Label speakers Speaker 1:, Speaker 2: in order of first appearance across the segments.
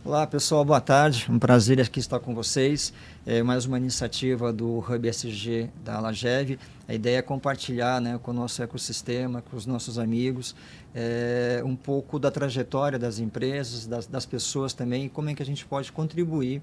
Speaker 1: Olá, pessoal, boa tarde. Um prazer aqui estar com vocês. É mais uma iniciativa do Hub SG da Lagev. A ideia é compartilhar, né, com o nosso ecossistema, com os nossos amigos, um pouco da trajetória das empresas, das pessoas também, e como é que a gente pode contribuir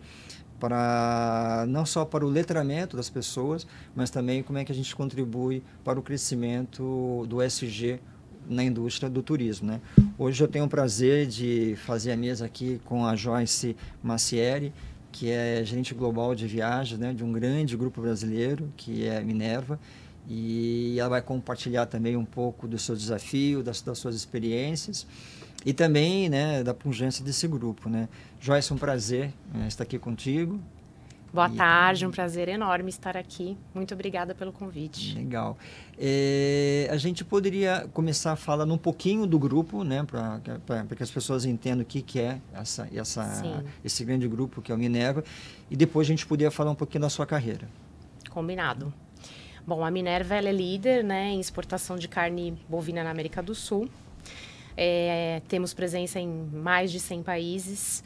Speaker 1: para não só para o letramento das pessoas, mas também como é que a gente contribui para o crescimento do SG na indústria do turismo, né? Hoje eu tenho o prazer de fazer a mesa aqui com a Joyce Macieri, que é gerente global de viagens, né, de um grande grupo brasileiro, que é Minerva, e ela vai compartilhar também um pouco do seu desafio, das suas experiências e também, né, da pungência desse grupo, né? Joyce, um prazer estar aqui contigo.
Speaker 2: Boa tarde, um prazer enorme estar aqui. Muito obrigada pelo convite.
Speaker 1: Legal. A gente poderia começar falando um pouquinho do grupo, né, para que as pessoas entendam o que é esse grande grupo que é o Minerva, e depois a gente poderia falar um pouquinho da sua carreira.
Speaker 2: Combinado. Bom, a Minerva ela é líder, né, em exportação de carne bovina na América do Sul. Temos presença em mais de 100 países.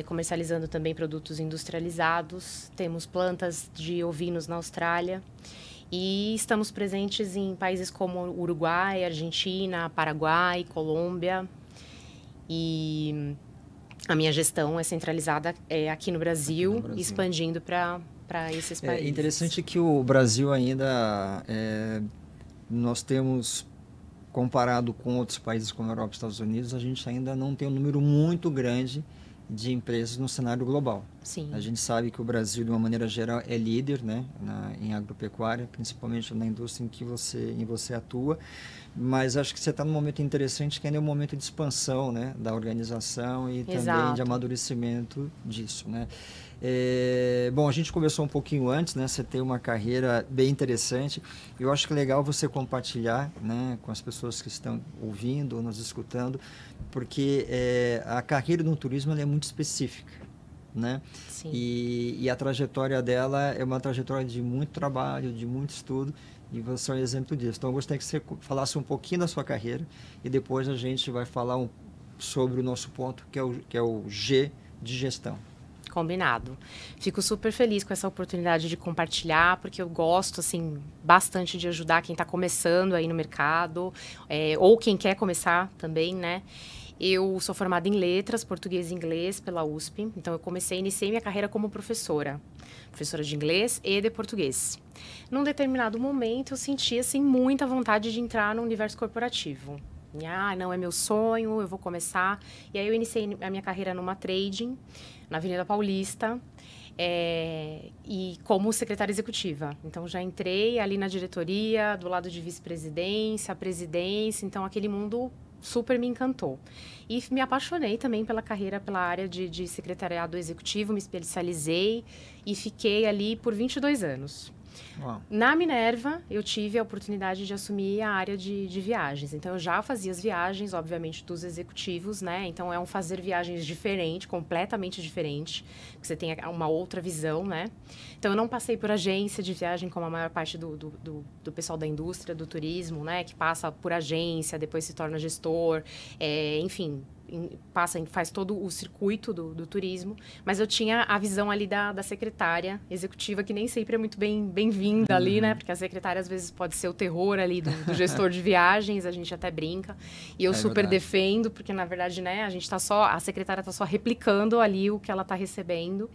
Speaker 2: Comercializando também produtos industrializados. Temos plantas de ovinos na Austrália e estamos presentes em países como Uruguai, Argentina, Paraguai, Colômbia. E a minha gestão é centralizada aqui no Brasil, expandindo para esses países.
Speaker 1: É interessante que o Brasil ainda, nós temos, comparado com outros países como a Europa e Estados Unidos, a gente ainda não tem um número muito grande de empresas no cenário global.
Speaker 2: Sim.
Speaker 1: A gente sabe que o Brasil, de uma maneira geral, é líder, né, em agropecuária, principalmente na indústria em que você atua, mas acho que você está num momento interessante, que ainda é um momento de expansão, né, da organização e
Speaker 2: Exato.
Speaker 1: também de amadurecimento disso, né? Bom, a gente conversou um pouquinho antes, né? Você tem uma carreira bem interessante. Eu acho que é legal você compartilhar, né, com as pessoas que estão ouvindo ou nos escutando, porque a carreira no turismo ela é muito específica, né?
Speaker 2: Sim.
Speaker 1: E a trajetória dela é uma trajetória de muito trabalho, de muito estudo, e você é um exemplo disso. Então, eu gostaria que você falasse um pouquinho da sua carreira e depois a gente vai falar sobre o nosso ponto, que é o G de gestão.
Speaker 2: Combinado. Fico super feliz com essa oportunidade de compartilhar, porque eu gosto, assim, bastante de ajudar quem está começando aí no mercado, ou quem quer começar também, né? Eu sou formada em letras, português e inglês pela USP, então iniciei minha carreira como professora de inglês e de português. Num determinado momento, eu senti, assim, muita vontade de entrar no universo corporativo. Não é meu sonho, eu vou começar. E aí eu iniciei a minha carreira numa trading, na Avenida Paulista, e como secretária executiva. Então, já entrei ali na diretoria, do lado de vice-presidência, presidência, então aquele mundo super me encantou. E me apaixonei também pela carreira, pela área de secretariado executivo, me especializei e fiquei ali por 22 anos.
Speaker 1: Uau.
Speaker 2: Na Minerva, eu tive a oportunidade de assumir a área de viagens. Então, eu já fazia as viagens, obviamente, dos executivos, né? Então, é um fazer viagens diferente, completamente diferente, que você tem uma outra visão, né? Então, eu não passei por agência de viagem, como a maior parte do pessoal da indústria, do turismo, né? Que passa por agência, depois se torna gestor, enfim... faz todo o circuito do turismo, mas eu tinha a visão ali da secretária executiva, que nem sempre é muito bem-vinda ali, né? Porque a secretária, às vezes, pode ser o terror ali do gestor de viagens, a gente até brinca. E eu super defendo, porque, na verdade, né, a secretária está só replicando ali o que ela está recebendo.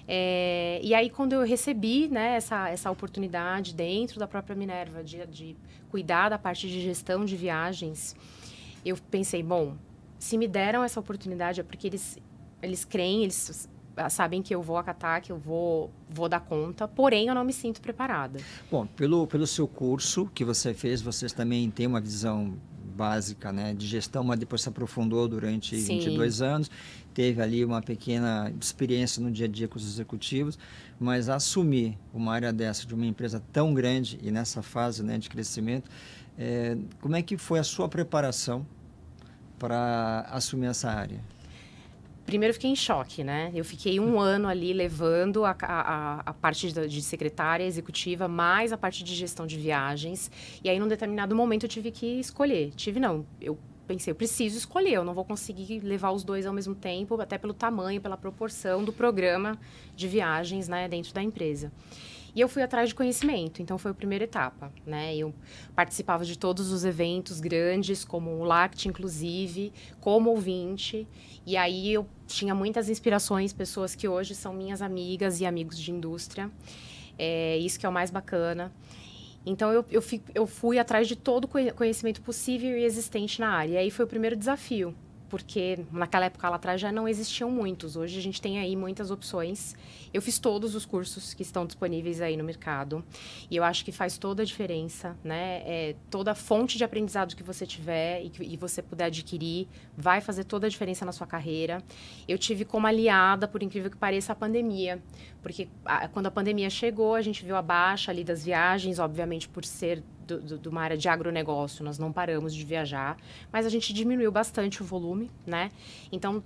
Speaker 2: E aí, quando eu recebi, né, essa oportunidade dentro da própria Minerva de cuidar da parte de gestão de viagens, eu pensei, bom, se me deram essa oportunidade é porque eles creem, eles sabem que eu vou acatar, que eu vou dar conta, porém eu não me sinto preparada.
Speaker 1: Bom, pelo seu curso que você fez, vocês também têm uma visão básica, né, de gestão, mas depois se aprofundou durante 22 anos, teve ali uma pequena experiência no dia a dia com os executivos, mas assumir uma área dessa de uma empresa tão grande e nessa fase, né, de crescimento, como é que foi a sua preparação para assumir essa área?
Speaker 2: Primeiro, eu fiquei em choque, né? Eu fiquei um ano ali levando a parte de secretária executiva, mais a parte de gestão de viagens. E aí, num determinado momento, eu tive que escolher. Eu pensei, eu preciso escolher, eu não vou conseguir levar os dois ao mesmo tempo, até pelo tamanho, pela proporção do programa de viagens, né, dentro da empresa. E eu fui atrás de conhecimento, então foi a primeira etapa, né? Eu participava de todos os eventos grandes, como o LACT, inclusive, como ouvinte. E aí eu tinha muitas inspirações, pessoas que hoje são minhas amigas e amigos de indústria. Isso que é o mais bacana. Então, eu fui atrás de todo o conhecimento possível e existente na área. E aí foi o primeiro desafio, porque naquela época lá atrás já não existiam muitos. Hoje a gente tem aí muitas opções. Eu fiz todos os cursos que estão disponíveis aí no mercado. E eu acho que faz toda a diferença, né? Toda a fonte de aprendizado que você tiver e você puder adquirir vai fazer toda a diferença na sua carreira. Eu tive como aliada, por incrível que pareça, a pandemia. Porque quando a pandemia chegou, a gente viu a baixa ali das viagens, obviamente por ser de uma área de agronegócio, nós não paramos de viajar, mas a gente diminuiu bastante o volume, né? Então,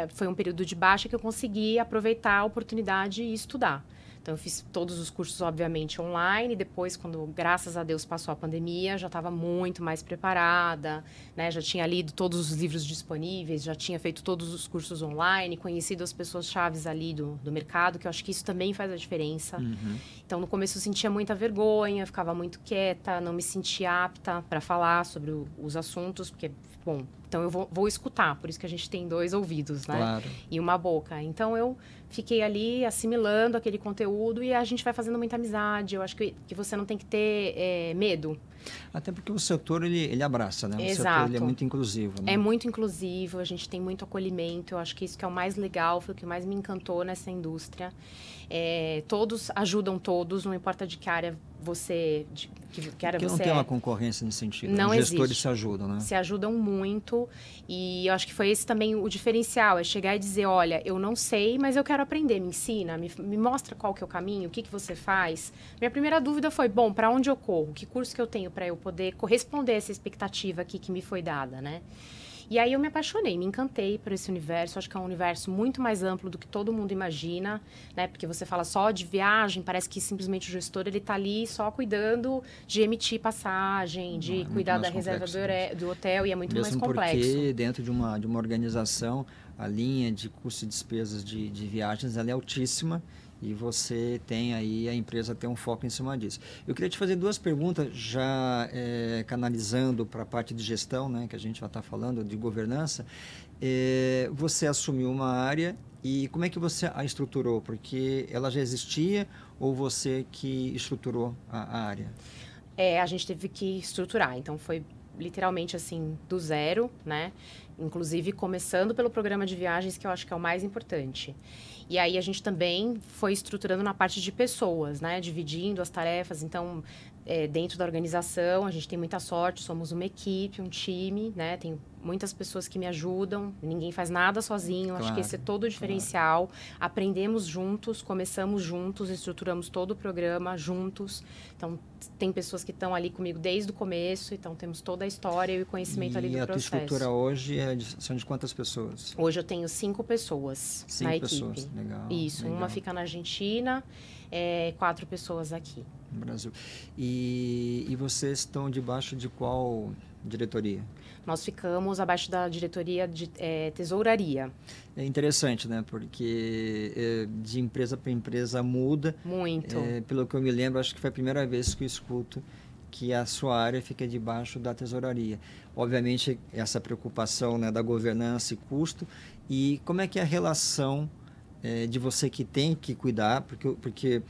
Speaker 2: foi um período de baixa que eu consegui aproveitar a oportunidade e estudar. Então, eu fiz todos os cursos, obviamente, online. Depois, quando, graças a Deus, passou a pandemia, já estava muito mais preparada, né? Já tinha lido todos os livros disponíveis, já tinha feito todos os cursos online, conhecido as pessoas-chave ali do mercado, que eu acho que isso também faz a diferença. Uhum. Então, no começo, eu sentia muita vergonha, ficava muito quieta, não me sentia apta para falar sobre os assuntos, porque, bom, então eu vou escutar, por isso que a gente tem 2 ouvidos, né?
Speaker 1: Claro.
Speaker 2: E uma boca. Então, eu fiquei ali assimilando aquele conteúdo e a gente vai fazendo muita amizade. Eu acho que você não tem que ter medo.
Speaker 1: Até porque o setor, ele abraça, né?
Speaker 2: Exato.
Speaker 1: O setor, ele é muito inclusivo, né?
Speaker 2: É muito inclusivo, a gente tem muito acolhimento. Eu acho que isso que é o mais legal, foi o que mais me encantou nessa indústria. Todos ajudam todos, não importa de que área você...
Speaker 1: Porque não tem uma concorrência nesse sentido.
Speaker 2: Não
Speaker 1: Os gestores
Speaker 2: existe.
Speaker 1: se ajudam, né?
Speaker 2: Se ajudam muito. E eu acho que foi esse também o diferencial. É chegar e dizer, olha, eu não sei, mas eu quero aprender. Me ensina, me mostra qual que é o caminho, o que você faz. Minha primeira dúvida foi, bom, para onde eu corro? Que curso que eu tenho para eu poder corresponder a essa expectativa aqui que me foi dada, né? E aí eu me apaixonei, me encantei por esse universo. Acho que é um universo muito mais amplo do que todo mundo imagina, né? Porque você fala só de viagem, parece que simplesmente o gestor ele está ali só cuidando de emitir passagem, de cuidar da reserva do hotel, e é muito mais complexo.
Speaker 1: Mesmo porque dentro de uma organização, a linha de custo e despesas de viagens ela é altíssima. E você tem aí, a empresa tem um foco em cima disso. Eu queria te fazer 2 perguntas, já canalizando para a parte de gestão, né, que a gente já está falando, de governança. Você assumiu uma área e como é que você a estruturou? Porque ela já existia ou você que estruturou a área?
Speaker 2: A gente teve que estruturar, então foi literalmente assim, do zero, né? Inclusive começando pelo programa de viagens, que eu acho que é o mais importante. E aí a gente também foi estruturando na parte de pessoas, né? Dividindo as tarefas. Então, dentro da organização, a gente tem muita sorte, somos uma equipe, um time, né? Tem muitas pessoas que me ajudam, ninguém faz nada sozinho. Claro, acho que esse é todo o diferencial. Claro. Aprendemos juntos, começamos juntos, estruturamos todo o programa juntos. Então, tem pessoas que estão ali comigo desde o começo, então temos toda a história e o conhecimento ali do processo.
Speaker 1: E a tua estrutura hoje são de quantas pessoas?
Speaker 2: Hoje eu tenho 5 pessoas na equipe. 5 pessoas,
Speaker 1: legal.
Speaker 2: Isso,
Speaker 1: legal.
Speaker 2: Uma fica na Argentina, 4 pessoas aqui.
Speaker 1: No Brasil. E vocês estão debaixo de qual diretoria?
Speaker 2: Nós ficamos abaixo da diretoria de tesouraria.
Speaker 1: É interessante, né? Porque de empresa para empresa muda.
Speaker 2: Muito.
Speaker 1: Pelo que eu me lembro, acho que foi a primeira vez que eu escuto que a sua área fica debaixo da tesouraria. Obviamente, essa preocupação, né, da governança e custo. E como é que é a relação de você que tem que cuidar? Porque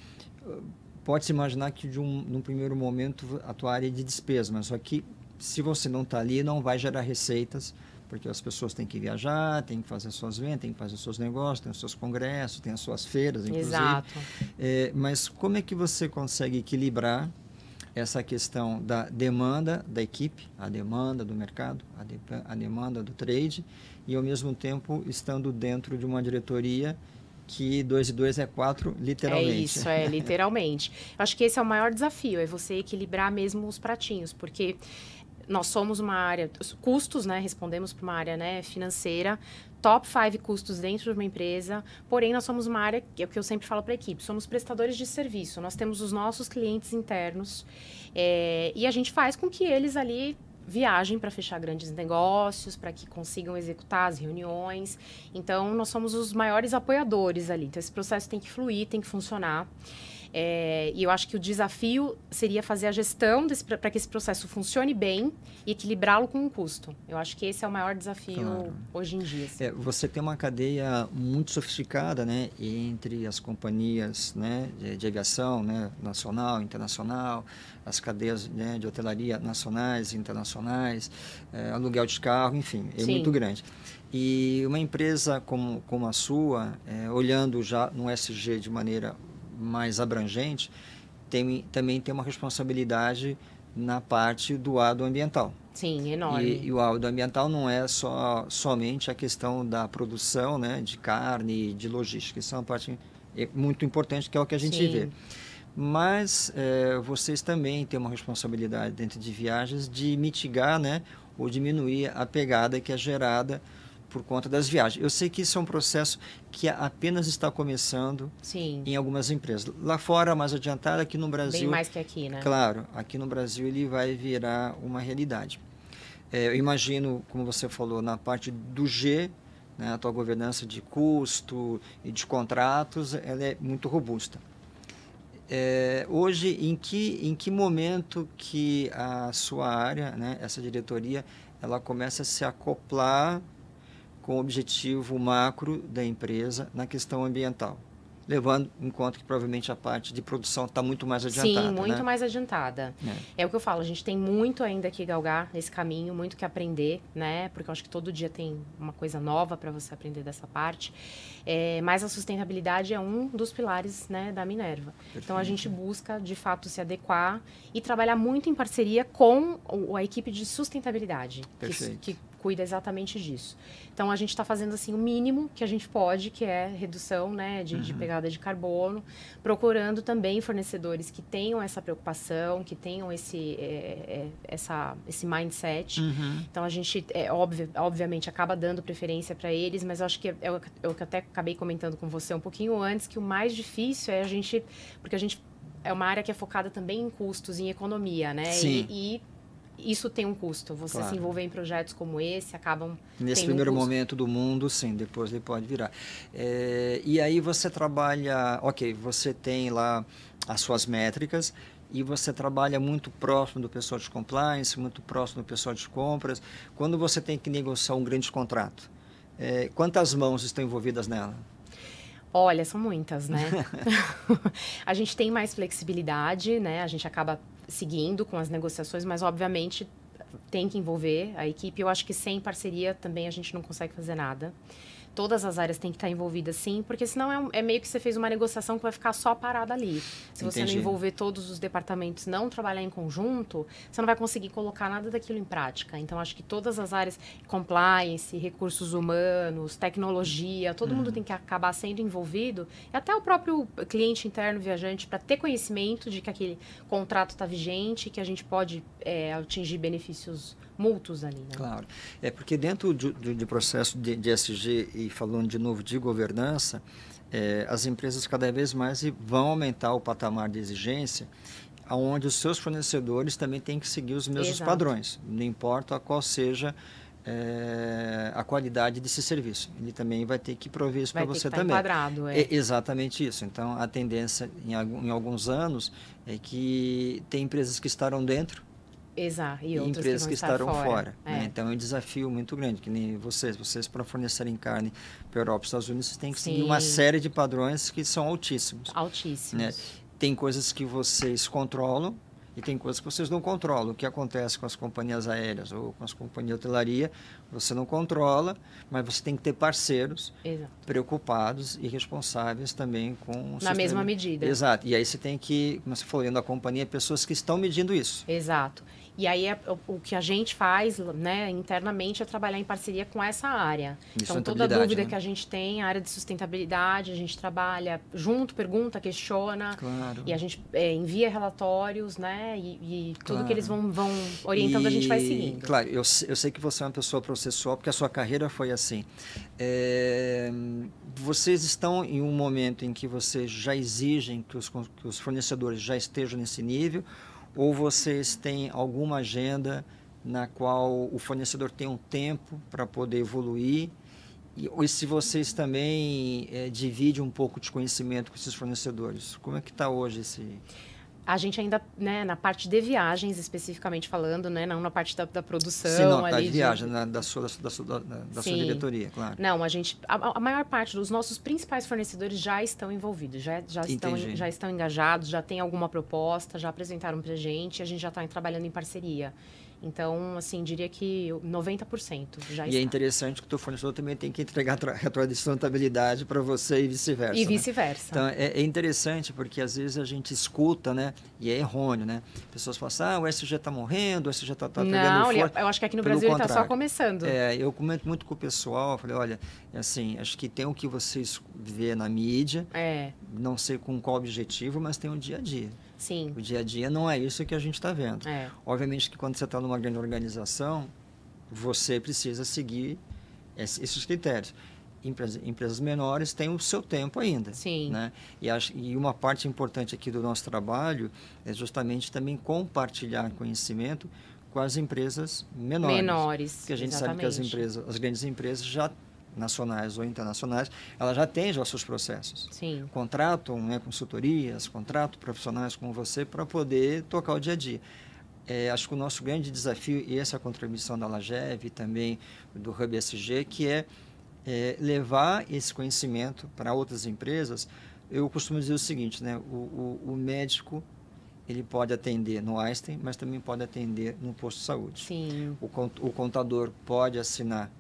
Speaker 1: pode-se imaginar que num primeiro momento a tua área é de despesa, mas só que se você não está ali, não vai gerar receitas, porque as pessoas têm que viajar, têm que fazer suas vendas, têm que fazer seus negócios, têm os seus congressos, têm as suas feiras, inclusive. Exato. Mas como é que você consegue equilibrar essa questão da demanda da equipe, a demanda do mercado, a demanda do trade, e ao mesmo tempo estando dentro de uma diretoria que 2 e 2 é 4, literalmente.
Speaker 2: Literalmente. Eu acho que esse é o maior desafio, é você equilibrar mesmo os pratinhos, porque nós somos uma área, custos, né, respondemos para uma área, né, financeira, top 5 custos dentro de uma empresa, porém nós somos uma área, que é o que eu sempre falo para a equipe, somos prestadores de serviço, nós temos os nossos clientes internos e a gente faz com que eles ali viajem para fechar grandes negócios, para que consigam executar as reuniões. Então, nós somos os maiores apoiadores ali. Então, esse processo tem que fluir, tem que funcionar. E eu acho que o desafio seria fazer a gestão para que esse processo funcione bem e equilibrá-lo com o custo. Eu acho que esse é o maior desafio hoje em dia. Assim.
Speaker 1: Você tem uma cadeia muito sofisticada, né, entre as companhias, né, de aviação, né, nacional, internacional, as cadeias, né, de hotelaria nacionais e internacionais, aluguel de carro, enfim, é muito grande. E uma empresa como a sua, olhando já no SG de maneira mais abrangente, também tem uma responsabilidade na parte do lado ambiental.
Speaker 2: Sim, enorme.
Speaker 1: E o lado ambiental não é somente a questão da produção, né, de carne e de logística. Isso é uma parte muito importante, que é o que a gente vê. Mas vocês também têm uma responsabilidade dentro de viagens de mitigar, né, ou diminuir a pegada que é gerada por conta das viagens. Eu sei que isso é um processo que apenas está começando em algumas empresas. Lá fora, mais adiantado, aqui no Brasil...
Speaker 2: Bem mais que aqui, né?
Speaker 1: Claro, aqui no Brasil ele vai virar uma realidade. Eu imagino, como você falou, na parte do G, né, a tua governança de custo e de contratos, ela é muito robusta. Hoje, em que momento que a sua área, né, essa diretoria, ela começa a se acoplar com o objetivo macro da empresa na questão ambiental, levando em conta que provavelmente a parte de produção está muito mais adiantada.
Speaker 2: Sim, muito mais adiantada. É o que eu falo, a gente tem muito ainda que galgar nesse caminho, muito que aprender, né? Porque eu acho que todo dia tem uma coisa nova para você aprender dessa parte. Mas a sustentabilidade é um dos pilares, né, da Minerva. Perfeito. Então a gente busca, de fato, se adequar e trabalhar muito em parceria com a equipe de sustentabilidade, que cuida exatamente disso. Então, a gente está fazendo assim o mínimo que a gente pode, que é redução, né, de pegada de carbono, procurando também fornecedores que tenham essa preocupação, que tenham esse mindset. Então, a gente, obviamente, acaba dando preferência para eles, mas eu acho que eu até acabei comentando com você um pouquinho antes, que o mais difícil é a gente... Porque a gente é uma área que é focada também em custos, em economia, né?
Speaker 1: Sim.
Speaker 2: E isso tem um custo. Você se envolver em projetos como esse, acabam
Speaker 1: nesse primeiro momento do mundo, sim, depois ele pode virar. E aí você trabalha, você tem lá as suas métricas e você trabalha muito próximo do pessoal de compliance, muito próximo do pessoal de compras. Quando você tem que negociar um grande contrato, quantas mãos estão envolvidas nela?
Speaker 2: Olha, são muitas, né? A gente tem mais flexibilidade, né? A gente acaba seguindo com as negociações, mas obviamente tem que envolver a equipe. Eu acho que sem parceria também a gente não consegue fazer nada. Todas as áreas têm que estar envolvidas, sim, porque senão é meio que você fez uma negociação que vai ficar só parada ali. Se você não envolver todos os departamentos, não trabalhar em conjunto, você não vai conseguir colocar nada daquilo em prática. Então, acho que todas as áreas, compliance, recursos humanos, tecnologia, todo mundo tem que acabar sendo envolvido, e até o próprio cliente interno, viajante, para ter conhecimento de que aquele contrato está vigente e que a gente pode atingir benefícios mútuos ali, né?
Speaker 1: Claro. Porque dentro de processo de ESG, e falando de novo de governança, as empresas cada vez mais vão aumentar o patamar de exigência, onde os seus fornecedores também têm que seguir os mesmos padrões, não importa qual seja a qualidade desse serviço. Ele também vai ter que prover isso para você também.
Speaker 2: Enquadrado,
Speaker 1: exatamente isso. Então, a tendência em alguns anos é que tem empresas que estarão dentro,
Speaker 2: exato, e
Speaker 1: empresas que estarão fora.
Speaker 2: Né?
Speaker 1: Então, é um desafio muito grande, que nem vocês para fornecerem carne para a Europa e para os Estados Unidos, vocês têm que seguir uma série de padrões que são altíssimos.
Speaker 2: Altíssimos.
Speaker 1: Né? Tem coisas que vocês controlam e tem coisas que vocês não controlam. O que acontece com as companhias aéreas ou com as companhias de hotelaria, você não controla, mas você tem que ter parceiros preocupados e responsáveis também com...
Speaker 2: Na mesma medida.
Speaker 1: Exato. E aí você tem que, como você falou, dentro da companhia, pessoas que estão medindo isso.
Speaker 2: Exato. E aí o que a gente faz, né, internamente é trabalhar em parceria com essa área. Então, toda dúvida que a gente tem, a área de sustentabilidade, a gente trabalha junto, pergunta, questiona.
Speaker 1: Claro.
Speaker 2: E a gente envia relatórios, né? E tudo que eles vão orientando, a gente vai seguindo.
Speaker 1: Claro, eu sei que você é uma pessoa processual, porque a sua carreira foi assim. Vocês estão em um momento em que vocês já exigem que os fornecedores já estejam nesse nível, ou vocês têm alguma agenda na qual o fornecedor tem um tempo para poder evoluir, e se vocês também dividem um pouco de conhecimento com esses fornecedores. Como é que está hoje esse...
Speaker 2: A gente ainda, né, na parte de viagens, especificamente falando, né, não na parte da produção.
Speaker 1: Sim, não,
Speaker 2: ali
Speaker 1: de viagem, da sua diretoria, claro.
Speaker 2: Não, a maior parte dos nossos principais fornecedores já estão envolvidos, já estão engajados, já tem alguma proposta, já apresentaram para a gente já está trabalhando em parceria. Então, assim, diria que 90% já está.
Speaker 1: E é interessante que o teu fornecedor também tem que entregar a tua sustentabilidade para você e vice-versa.
Speaker 2: E vice-versa.
Speaker 1: Né? Então, é interessante porque às vezes a gente escuta, né? E é errôneo, né? Pessoas falam assim, o SG está morrendo, o SG está perdendo força.
Speaker 2: Eu acho que aqui no Brasil ele está só começando.
Speaker 1: Eu comento muito com o pessoal, falei, olha, assim, acho que tem o que vocês vê na mídia, não sei com qual objetivo, mas tem o dia a dia.
Speaker 2: Sim.
Speaker 1: O dia a dia não é isso que a gente está vendo. Obviamente que quando você está numa grande organização, você precisa seguir esses critérios. Empresas menores têm o seu tempo ainda.
Speaker 2: Sim.
Speaker 1: Né? E uma parte importante aqui do nosso trabalho é justamente também compartilhar conhecimento com as empresas menores. Porque a gente sabe que as grandes empresas já nacionais ou internacionais, elas já têm os seus processos.
Speaker 2: Sim.
Speaker 1: Contratam, né, consultorias, contratam profissionais como você para poder tocar o dia a dia. Acho que o nosso grande desafio, e essa é a contribuição da LAGEV e também do Hub ESG, que é levar esse conhecimento para outras empresas. Eu costumo dizer o seguinte, né, o médico, ele pode atender no Einstein, mas também pode atender no posto de saúde.
Speaker 2: Sim.
Speaker 1: O contador pode assinar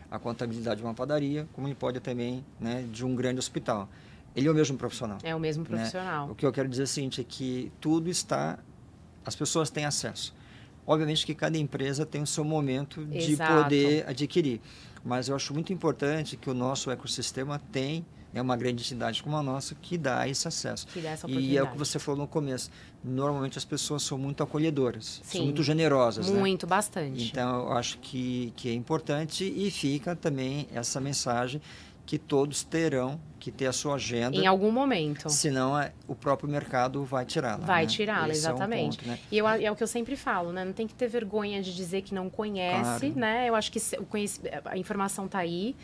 Speaker 1: a contabilidade de uma padaria, como ele pode também, né, de um grande hospital. Ele é o mesmo profissional.
Speaker 2: É o mesmo profissional.
Speaker 1: Né? O que eu quero dizer é o seguinte, é que tudo está... As pessoas têm acesso. Obviamente que cada empresa tem o seu momento de poder adquirir. Mas eu acho muito importante que o nosso ecossistema tem uma grande entidade como a nossa que dá esse acesso.
Speaker 2: Que dá essa oportunidade.
Speaker 1: E é o que você falou no começo. Normalmente as pessoas são muito acolhedoras,
Speaker 2: Sim,
Speaker 1: são muito generosas.
Speaker 2: Muito,
Speaker 1: né?
Speaker 2: Bastante.
Speaker 1: Então, eu acho que é importante e fica também essa mensagem que todos terão que ter a sua agenda.
Speaker 2: Em algum momento.
Speaker 1: Senão o próprio mercado vai tirá-la.
Speaker 2: Vai tirá-la, exatamente.
Speaker 1: É um ponto, né?
Speaker 2: E é o que eu sempre falo, né? Não tem que ter vergonha de dizer que não conhece,
Speaker 1: claro.
Speaker 2: né? Eu acho que a informação está aí.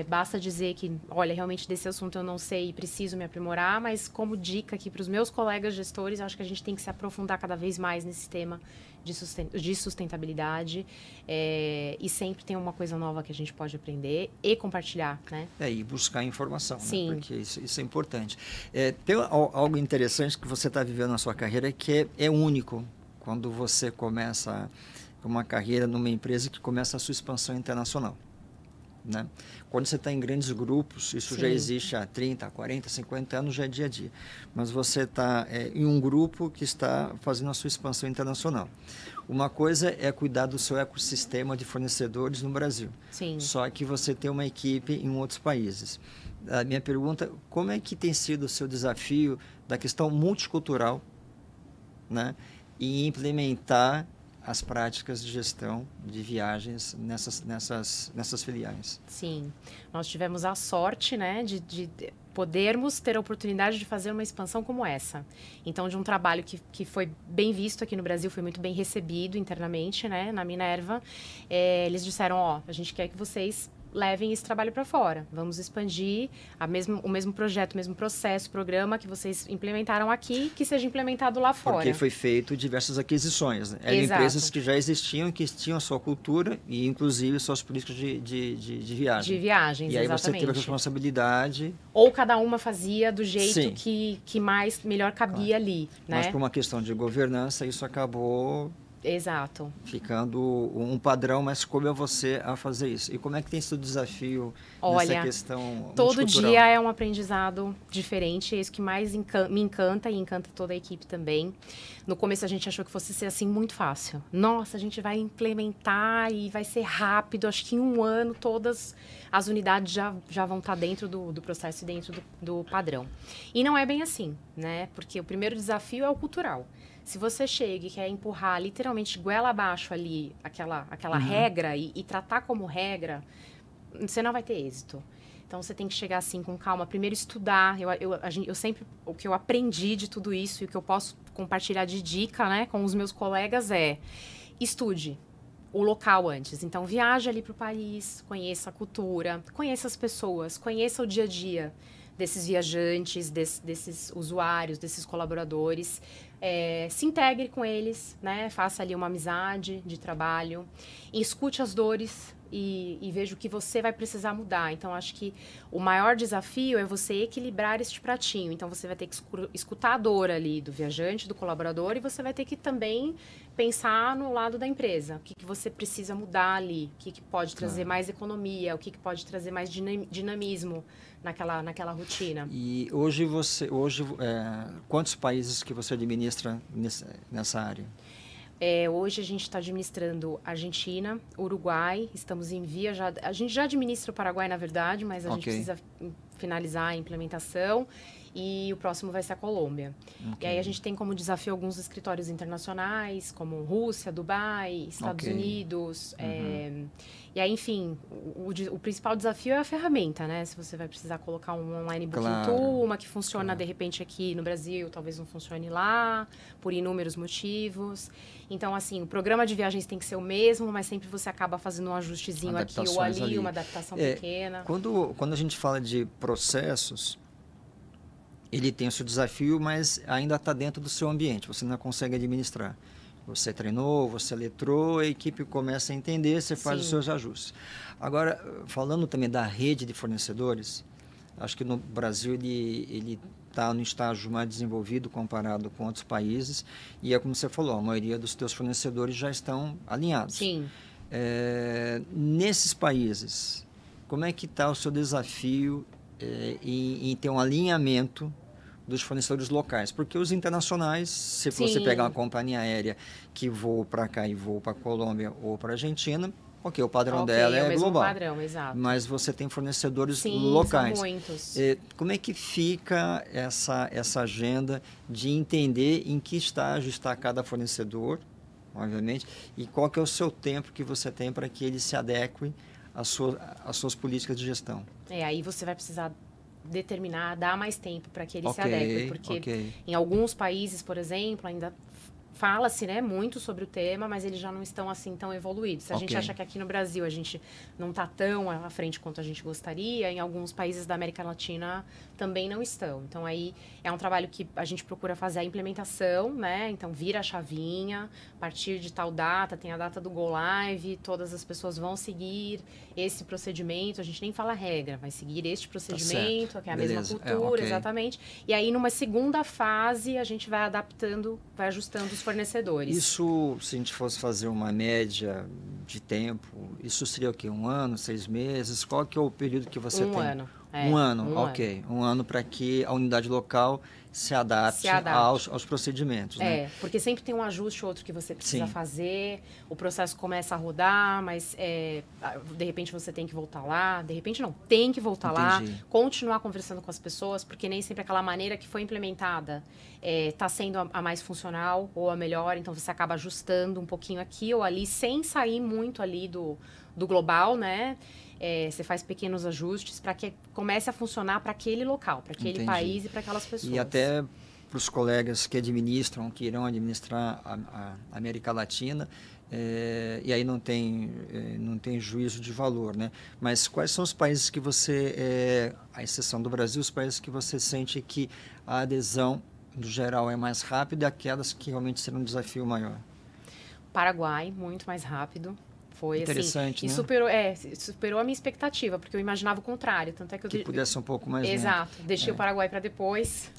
Speaker 2: Basta dizer que, olha, realmente desse assunto eu não sei e preciso me aprimorar, mas como dica aqui para os meus colegas gestores, eu acho que a gente tem que se aprofundar cada vez mais nesse tema de sustentabilidade e sempre tem uma coisa nova que a gente pode aprender e compartilhar, né?
Speaker 1: E buscar informação,
Speaker 2: Sim.
Speaker 1: Né? Porque isso é importante. Tem algo interessante que você está vivendo na sua carreira que é único quando você começa uma carreira numa empresa que começa a sua expansão internacional. Né? Quando você está em grandes grupos, isso Sim. já existe há 30, 40, 50 anos, já é dia a dia. Mas você está em um grupo que está fazendo a sua expansão internacional. Uma coisa é cuidar do seu ecossistema de fornecedores no Brasil.
Speaker 2: Sim.
Speaker 1: Só que você tem uma equipe em outros países. A minha pergunta, como é que tem sido o seu desafio da questão multicultural, né? E implementar as práticas de gestão de viagens nessas filiais?
Speaker 2: Sim, nós tivemos a sorte, né, de podermos ter a oportunidade de fazer uma expansão como essa. Então, de um trabalho que foi bem visto aqui no Brasil, foi muito bem recebido internamente, né, na Minerva, eles disseram, a gente quer que vocês levem esse trabalho para fora. Vamos expandir o mesmo projeto, o mesmo processo, programa que vocês implementaram aqui, que seja implementado lá fora.
Speaker 1: Porque foi feito diversas aquisições. Né? Eram empresas que já existiam, que tinham a sua cultura e, inclusive, suas políticas de viagem.
Speaker 2: De viagens,
Speaker 1: e aí
Speaker 2: exatamente.
Speaker 1: você teve a responsabilidade...
Speaker 2: Ou cada uma fazia do jeito que melhor cabia ali. Né?
Speaker 1: Mas por uma questão de governança, isso acabou...
Speaker 2: Exato.
Speaker 1: Ficando um padrão, mas como é você a fazer isso? E como é que tem sido o desafio nessa questão
Speaker 2: todo dia é um aprendizado diferente, é isso que mais me encanta e encanta toda a equipe também. No começo a gente achou que fosse ser assim muito fácil. Nossa, a gente vai implementar e vai ser rápido, acho que em 1 ano todas as unidades já vão estar dentro do processo e dentro do padrão. E não é bem assim, né? Porque o primeiro desafio é o cultural. Se você chega e quer empurrar literalmente goela abaixo ali aquela regra e tratar como regra, você não vai ter êxito. Então, você tem que chegar assim com calma. Primeiro, estudar. Eu sempre, o que eu aprendi de tudo isso e o que eu posso compartilhar de dica, né, com os meus colegas estude. o local antes. Então, viaje ali para o país, conheça a cultura, conheça as pessoas, conheça o dia a dia desses viajantes, desses usuários, desses colaboradores. Se integre com eles, né? Faça ali uma amizade de trabalho, escute as dores e veja o que você vai precisar mudar. Então, acho que o maior desafio é você equilibrar este pratinho. Então, você vai ter que escutar a dor ali do viajante, do colaborador, e você vai ter que também pensar no lado da empresa. O que você precisa mudar ali, o que pode trazer mais economia, o que pode trazer mais dinamismo naquela rotina.
Speaker 1: E hoje quantos países que você administra nessa área?
Speaker 2: Hoje a gente está administrando Argentina, Uruguai, estamos em via já. A gente já administra o Paraguai, na verdade, mas a gente precisa finalizar a implementação. E o próximo vai ser a Colômbia. E aí a gente tem como desafio alguns escritórios internacionais, como Rússia, Dubai, Estados Unidos. E aí, enfim, o principal desafio é a ferramenta, né? Se você vai precisar colocar um online booking tool, uma que funciona de repente aqui no Brasil, talvez não funcione lá, por inúmeros motivos. Então, assim, o programa de viagens tem que ser o mesmo, mas sempre você acaba fazendo um ajustezinho aqui ou ali, uma adaptação pequena.
Speaker 1: Quando a gente fala de processos, ele tem o seu desafio, mas ainda está dentro do seu ambiente, você não consegue administrar. Você treinou, você letrou, a equipe começa a entender, você faz os seus ajustes. Agora, falando também da rede de fornecedores, acho que no Brasil ele está no estágio mais desenvolvido comparado com outros países, e é como você falou, a maioria dos teus fornecedores já estão alinhados.
Speaker 2: Sim.
Speaker 1: Nesses países, como é que está o seu desafio em ter um alinhamento dos fornecedores locais? Porque os internacionais, se você pegar uma companhia aérea que voa para cá e voa para a Colômbia ou para a Argentina, o padrão dela é
Speaker 2: mesmo
Speaker 1: global.
Speaker 2: Padrão, exato.
Speaker 1: Mas você tem fornecedores locais.
Speaker 2: São muitos.
Speaker 1: Como é que fica essa agenda de entender em que estágio está cada fornecedor, obviamente, e qual que é o seu tempo que você tem para que ele se adeque às suas políticas de gestão?
Speaker 2: Aí você vai precisar dar mais tempo para que ele se adeque, porque em alguns países, por exemplo, ainda fala-se, né, muito sobre o tema, mas eles já não estão assim tão evoluídos. Se a gente acha que aqui no Brasil a gente não está tão à frente quanto a gente gostaria, em alguns países da América Latina também não estão. Então aí é um trabalho que a gente procura fazer a implementação, né? Então vira a chavinha, a partir de tal data, tem a data do Go Live, todas as pessoas vão seguir esse procedimento, a gente nem fala regra, vai seguir este procedimento, que é a mesma cultura, exatamente. E aí numa segunda fase a gente vai adaptando, vai ajustando os fornecedores.
Speaker 1: Isso, se a gente fosse fazer uma média de tempo, isso seria o quê? 1 ano, 6 meses? Qual que é o período que você tem?
Speaker 2: 1 ano.
Speaker 1: Um ano. 1 ano para que a unidade local se adapte. Aos procedimentos, né?
Speaker 2: Porque sempre tem um ajuste ou outro que você precisa fazer, o processo começa a rodar, mas de repente você tem que voltar lá, de repente não, tem que voltar lá, continuar conversando com as pessoas, porque nem sempre aquela maneira que foi implementada está sendo a mais funcional ou a melhor, então você acaba ajustando um pouquinho aqui ou ali, sem sair muito ali do global, né? Você faz pequenos ajustes para que comece a funcionar para aquele local, para aquele país e para aquelas pessoas.
Speaker 1: E até para os colegas que administram, que irão administrar a América Latina, e aí não tem juízo de valor, né? Mas quais são os países que você, à exceção do Brasil, os países que você sente que a adesão, no geral, é mais rápida e aquelas que realmente serão um desafio maior?
Speaker 2: Paraguai, muito mais rápido. Foi
Speaker 1: interessante,
Speaker 2: assim,
Speaker 1: né?
Speaker 2: superou a minha expectativa, porque eu imaginava o contrário, tanto é que
Speaker 1: pudesse ser um pouco mais
Speaker 2: exato, deixei o Paraguai para depois.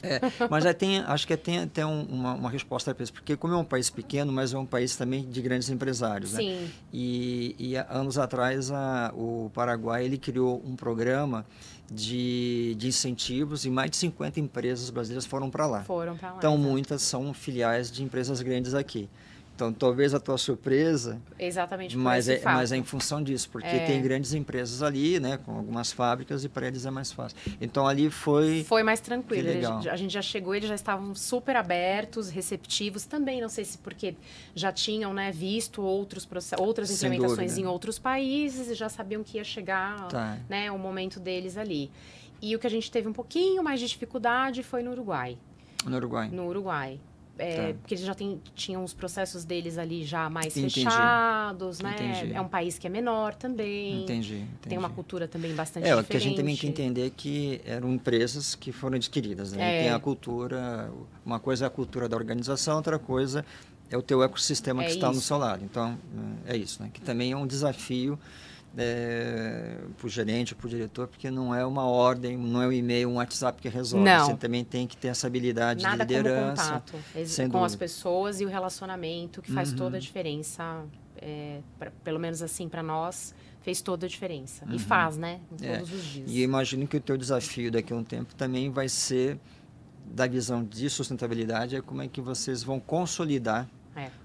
Speaker 1: Mas acho que tem uma resposta para isso, porque como é um país pequeno, mas é um país também de grandes empresários, né?
Speaker 2: Sim.
Speaker 1: E anos atrás o Paraguai ele criou um programa de incentivos e mais de 50 empresas brasileiras foram para lá. Então muitas são filiais de empresas grandes aqui. Então, talvez a tua surpresa...
Speaker 2: Exatamente por
Speaker 1: mas
Speaker 2: esse fato.
Speaker 1: Mas é em função disso, porque tem grandes empresas ali, né, com algumas fábricas, e para eles é mais fácil. Então, ali foi...
Speaker 2: Foi mais tranquilo. A gente já chegou, eles já estavam super abertos, receptivos. Também, não sei se porque já tinham, né, visto outras implementações em outros países e já sabiam que ia chegar né, o momento deles ali. E o que a gente teve um pouquinho mais de dificuldade foi no Uruguai.
Speaker 1: No Uruguai.
Speaker 2: No Uruguai. porque eles já tinham os processos deles ali já mais
Speaker 1: Entendi.
Speaker 2: fechados, né?
Speaker 1: Entendi.
Speaker 2: É um país que é menor também.
Speaker 1: Entendi.
Speaker 2: Tem uma cultura também bastante
Speaker 1: o
Speaker 2: diferente.
Speaker 1: que a gente também tem que entender que eram empresas que foram adquiridas, né? E tem a cultura, uma coisa é a cultura da organização, outra coisa é o teu ecossistema que está no seu lado. Então, é isso, né? Que também é um desafio para o gerente, para o diretor, porque não é uma ordem, não é um e-mail, um WhatsApp que resolve.
Speaker 2: Não.
Speaker 1: Você também tem que ter essa habilidade de liderança.
Speaker 2: Nada como contato com as pessoas e o relacionamento que faz toda a diferença. Pelo menos assim, para nós, fez toda a diferença. E faz, né? Em todos os dias.
Speaker 1: E eu imagino que o teu desafio daqui a um tempo também vai ser, da visão de sustentabilidade, é como é que vocês vão consolidar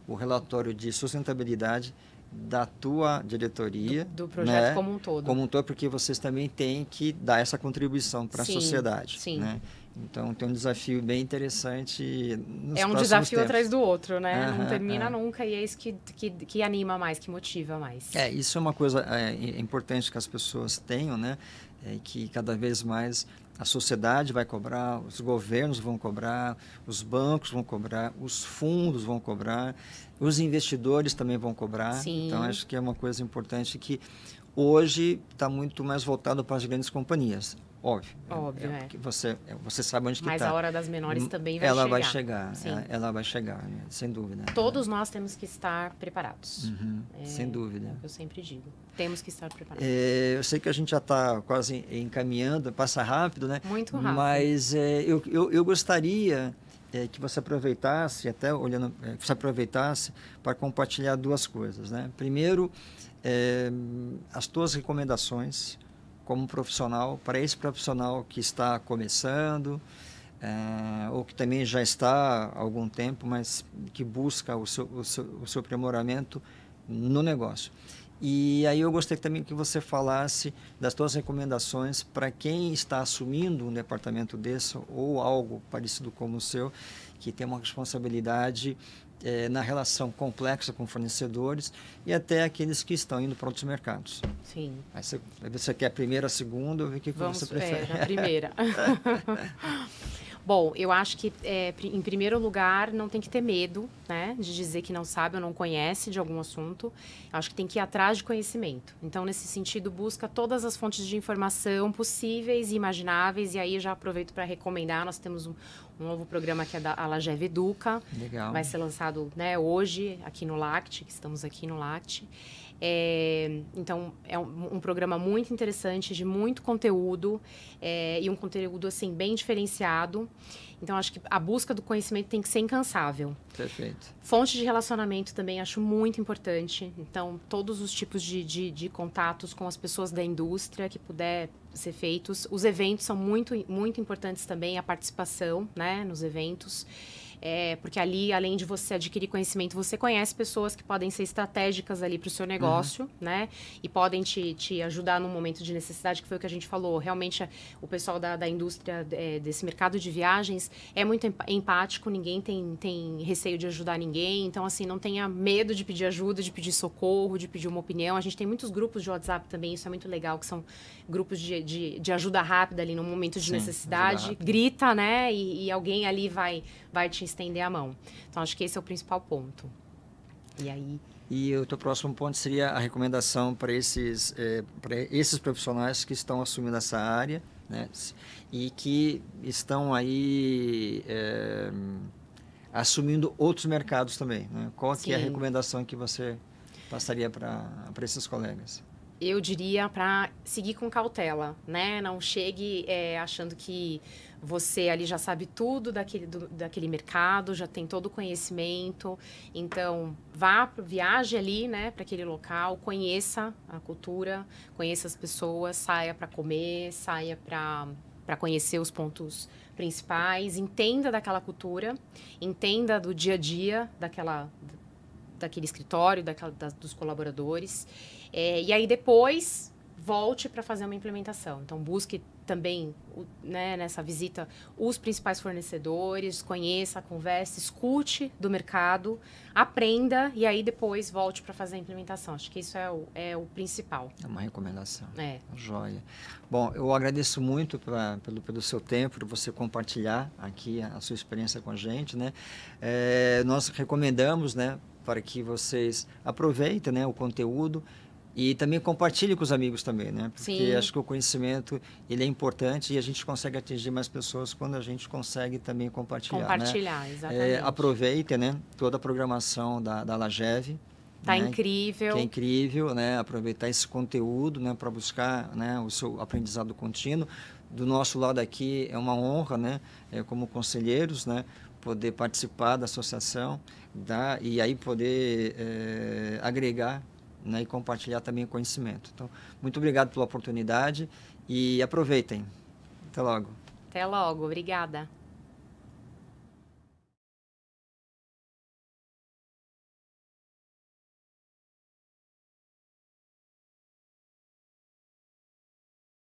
Speaker 1: o relatório de sustentabilidade da tua diretoria.
Speaker 2: Do projeto como um todo.
Speaker 1: Como um todo, porque vocês também têm que dar essa contribuição para a sociedade.
Speaker 2: Sim.
Speaker 1: Né? Então, tem um desafio bem interessante nos
Speaker 2: É um desafio
Speaker 1: tempos.
Speaker 2: Atrás do outro, né? Não termina nunca e é isso que anima mais, que motiva mais.
Speaker 1: Isso é uma coisa importante que as pessoas tenham, né? Que cada vez mais a sociedade vai cobrar, os governos vão cobrar, os bancos vão cobrar, os fundos vão cobrar, os investidores também vão cobrar.
Speaker 2: Sim.
Speaker 1: Então, acho que é uma coisa importante que hoje está muito mais voltado para as grandes companhias. Óbvio. Porque você sabe onde que está.
Speaker 2: Mas a hora das menores também vai chegar.
Speaker 1: Ela vai chegar, né? Sem dúvida.
Speaker 2: Todos nós temos que estar preparados.
Speaker 1: Sem dúvida.
Speaker 2: É o que eu sempre digo. Temos que estar preparados.
Speaker 1: Eu sei que a gente já está quase encaminhando, passa rápido, né?
Speaker 2: Muito rápido.
Speaker 1: Mas eu gostaria que você aproveitasse, até olhando, que você aproveitasse para compartilhar duas coisas, né? Primeiro, as tuas recomendações como profissional, para esse profissional que está começando, ou que também já está há algum tempo, mas que busca o seu aprimoramento no negócio. E aí eu gostaria também que você falasse das suas recomendações para quem está assumindo um departamento desse ou algo parecido como o seu, que tem uma responsabilidade na relação complexa com fornecedores e até aqueles que estão indo para outros mercados.
Speaker 2: Sim.
Speaker 1: Aí você quer a primeira, a segunda, ou o que você prefere?
Speaker 2: Na primeira. Bom, eu acho que, em primeiro lugar, não tem que ter medo, né, de dizer que não sabe ou não conhece de algum assunto. Eu acho que tem que ir atrás de conhecimento. Então, nesse sentido, busca todas as fontes de informação possíveis e imagináveis. E aí, já aproveito para recomendar, nós temos um novo programa que é da Lagev Educa.
Speaker 1: Legal.
Speaker 2: Vai ser lançado, né, hoje, aqui no LACT, que estamos aqui no LACT. Então, é um programa muito interessante, de muito conteúdo, e um conteúdo, assim, bem diferenciado. Então, acho que a busca do conhecimento tem que ser incansável.
Speaker 1: Perfeito.
Speaker 2: Fonte de relacionamento também acho muito importante. Então, todos os tipos de contatos com as pessoas da indústria que puder ser feitos. Os eventos são muito, muito importantes também, a participação, né, nos eventos. Porque ali, além de você adquirir conhecimento, você conhece pessoas que podem ser estratégicas ali para o seu negócio, né? E podem te ajudar num momento de necessidade, que foi o que a gente falou. Realmente, o pessoal da indústria, desse mercado de viagens, é muito empático, ninguém tem receio de ajudar ninguém. Então, assim, não tenha medo de pedir ajuda, de pedir socorro, de pedir uma opinião. A gente tem muitos grupos de WhatsApp também, isso é muito legal, que são grupos de ajuda rápida ali no momento de necessidade. Grita, né? E alguém ali vai te estender a mão. Então, acho que esse é o principal ponto. E aí...
Speaker 1: E o teu próximo ponto seria a recomendação para esses profissionais que estão assumindo essa área, né? E que estão aí assumindo outros mercados também, né? Qual que é a recomendação que você passaria para esses colegas?
Speaker 2: Eu diria para seguir com cautela, né? Não chegue achando que você ali já sabe tudo daquele mercado, já tem todo o conhecimento. Então, viaje ali, né, para aquele local, conheça a cultura, conheça as pessoas, saia para comer, saia para conhecer os pontos principais, entenda daquela cultura, entenda do dia a dia daquele escritório, dos colaboradores. E aí depois volte para fazer uma implementação. Então, busque também, né, nessa visita, os principais fornecedores, conheça, converse, escute do mercado, aprenda e aí depois volte para fazer a implementação. Acho que isso é o principal.
Speaker 1: É uma recomendação.
Speaker 2: É.
Speaker 1: Joia. Bom, eu agradeço muito pelo seu tempo, por você compartilhar aqui a sua experiência com a gente, né? Nós recomendamos, né, para que vocês aproveitem, né, o conteúdo e também compartilhe com os amigos também, né? Porque
Speaker 2: Sim.
Speaker 1: acho que o conhecimento, ele é importante e a gente consegue atingir mais pessoas quando a gente consegue também compartilhar,
Speaker 2: Compartilhar,
Speaker 1: né?
Speaker 2: exatamente.
Speaker 1: Aproveitem, né, toda a programação da LAGEV.
Speaker 2: Tá,
Speaker 1: né?
Speaker 2: incrível.
Speaker 1: Que é incrível, né? Aproveitar esse conteúdo, né, para buscar, né, o seu aprendizado contínuo. Do nosso lado aqui é uma honra, né, como conselheiros, né, poder participar da associação, e aí poder agregar, né, e compartilhar também o conhecimento. Então, muito obrigado pela oportunidade e aproveitem. Até logo.
Speaker 2: Até logo, obrigada.